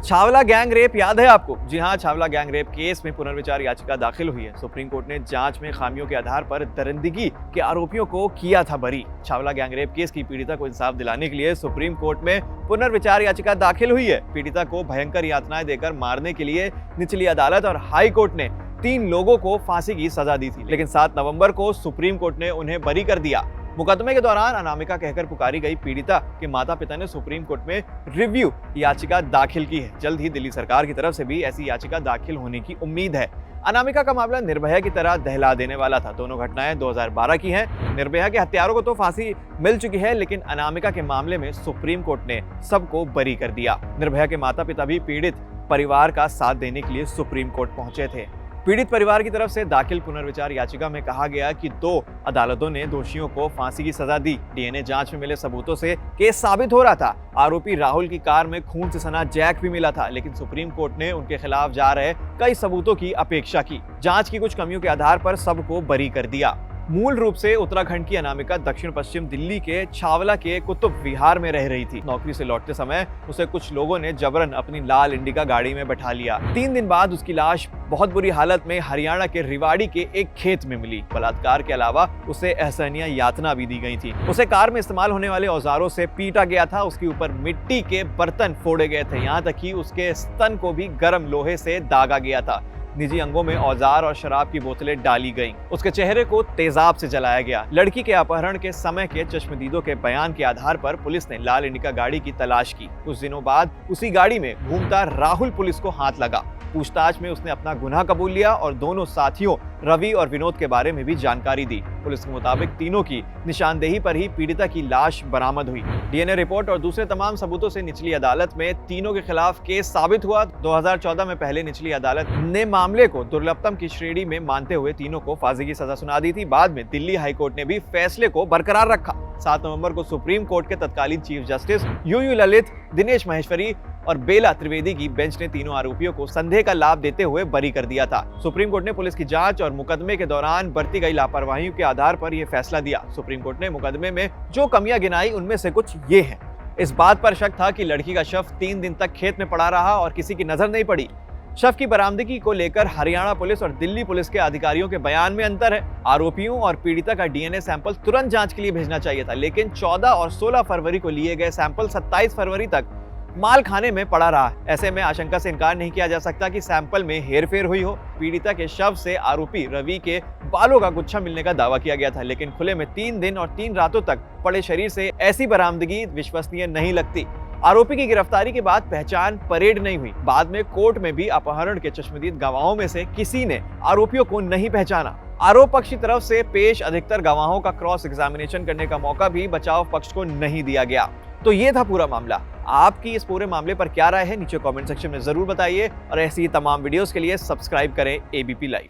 Chhawla gang rape याद है आपको? जी हाँ, छावला गैंग रेप केस में पुनर्विचार याचिका दाखिल हुई है। सुप्रीम कोर्ट ने जांच में खामियों के आधार पर दरिंदगी के आरोपियों को किया था बरी। छावला गैंग रेप केस की पीड़िता को इंसाफ दिलाने के लिए सुप्रीम कोर्ट में पुनर्विचार याचिका दाखिल हुई है। पीड़िता को भयंकर यातनाएं देकर मारने के लिए निचली अदालत और हाई कोर्ट ने 3 लोगों को फांसी की सजा दी थी, लेकिन 7 नवंबर को सुप्रीम कोर्ट ने उन्हें बरी कर दिया। मुकदमे के दौरान अनामिका कहकर पुकारी गई पीड़िता के माता पिता ने सुप्रीम कोर्ट में रिव्यू याचिका दाखिल की है। जल्द ही दिल्ली सरकार की तरफ से भी ऐसी याचिका दाखिल होने की उम्मीद है। अनामिका का मामला निर्भया की तरह दहला देने वाला था। दोनों घटनाएं 2012 की हैं। निर्भया के हत्यारों को तो फांसी मिल चुकी है, लेकिन अनामिका के मामले में सुप्रीम कोर्ट ने सबको बरी कर दिया। निर्भया के माता पिता भी पीड़ित परिवार का साथ देने के लिए सुप्रीम कोर्ट पहुंचे थे। पीड़ित परिवार की तरफ से दाखिल पुनर्विचार याचिका में कहा गया कि 2 अदालतों ने दोषियों को फांसी की सजा दी। डीएनए जांच में मिले सबूतों से केस साबित हो रहा था। आरोपी राहुल की कार में खून से सना जैक भी मिला था, लेकिन सुप्रीम कोर्ट ने उनके खिलाफ जा रहे कई सबूतों की अपेक्षा की। जांच की कुछ कमियों के आधार पर सबको बरी कर दिया। मूल रूप से उत्तराखंड की अनामिका दक्षिण पश्चिम दिल्ली के छावला के कुतुब विहार में रह रही थी। नौकरी से लौटते समय उसे कुछ लोगों ने जबरन अपनी लाल इंडिका गाड़ी में बैठा लिया। 3 दिन बाद उसकी लाश बहुत बुरी हालत में हरियाणा के रिवाड़ी के एक खेत में मिली। बलात्कार के अलावा उसे असहनीय यातना भी दी गई थी। उसे कार में इस्तेमाल होने वाले औजारों से पीटा गया था। उसके ऊपर मिट्टी के बर्तन फोड़े गए थे। यहाँ तक कि उसके स्तन को भी गर्म लोहे से दागा गया था। निजी अंगों में औजार और शराब की बोतलें डाली गईं। उसके चेहरे को तेजाब से जलाया गया। लड़की के अपहरण के समय के चश्मदीदों के बयान के आधार पर पुलिस ने लाल इंडिका गाड़ी की तलाश की। कुछ दिनों बाद उसी गाड़ी में घूमता राहुल पुलिस को हाथ लगा। पूछताछ में उसने अपना गुनाह कबूल लिया और दोनों साथियों रवि और विनोद के बारे में भी जानकारी दी। पुलिस के मुताबिक तीनों की निशानदेही पर ही पीड़िता की लाश बरामद हुई। डीएनए रिपोर्ट और दूसरे तमाम सबूतों से निचली अदालत में तीनों के खिलाफ केस साबित हुआ। 2014 में पहले निचली अदालत ने मामले को दुर्लभतम की श्रेणी में मानते हुए तीनों को फांसी की सजा सुना दी थी। बाद में दिल्ली हाई कोर्ट ने भी फैसले को बरकरार रखा। 7 नवंबर को सुप्रीम कोर्ट के तत्कालीन chief justice UU Lalit, Dinesh Maheshwari और बेला त्रिवेदी की बेंच ने तीनों आरोपियों को संदेह का लाभ देते हुए बरी कर दिया था। सुप्रीम कोर्ट ने पुलिस की जांच और मुकदमे के दौरान बरती गई लापरवाही के आधार पर यह फैसला दिया। सुप्रीम कोर्ट ने मुकदमे में जो कमियां गिनाई उनमें से कुछ ये हैं। इस बात पर शक था कि लड़की का शव 3 दिन तक खेत में पड़ा रहा और किसी की नजर नहीं पड़ी। शव की बरामदगी को लेकर हरियाणा पुलिस और दिल्ली पुलिस के अधिकारियों के बयान में अंतर है। आरोपियों और पीड़िता का डीएनए सैंपल तुरंत जांच के लिए भेजना चाहिए था, लेकिन 14 और 16 फरवरी को लिए गए सैंपल 27 फरवरी तक माल खाने में पड़ा रहा। ऐसे में आशंका से इनकार नहीं किया जा सकता कि सैंपल में हेरफेर हुई हो। पीड़िता के शव से आरोपी रवि के बालों का गुच्छा मिलने का दावा किया गया था, लेकिन खुले में 3 दिन और 3 रातों तक पड़े शरीर से ऐसी बरामदगी विश्वसनीय नहीं लगती। आरोपी की गिरफ्तारी के बाद पहचान परेड नहीं हुई। बाद में कोर्ट में भी अपहरण के चश्मदीद गवाहों में से किसी ने आरोपियों को नहीं पहचाना। आरोप पक्ष की तरफ से पेश अधिकतर गवाहों का क्रॉस एग्जामिनेशन करने का मौका भी बचाव पक्ष को नहीं दिया गया। तो ये था पूरा मामला। आपकी इस पूरे मामले पर क्या राय है, नीचे कमेंट सेक्शन में जरूर बताइए और ऐसी ही तमाम वीडियोस के लिए सब्सक्राइब करें एबीपी लाइव।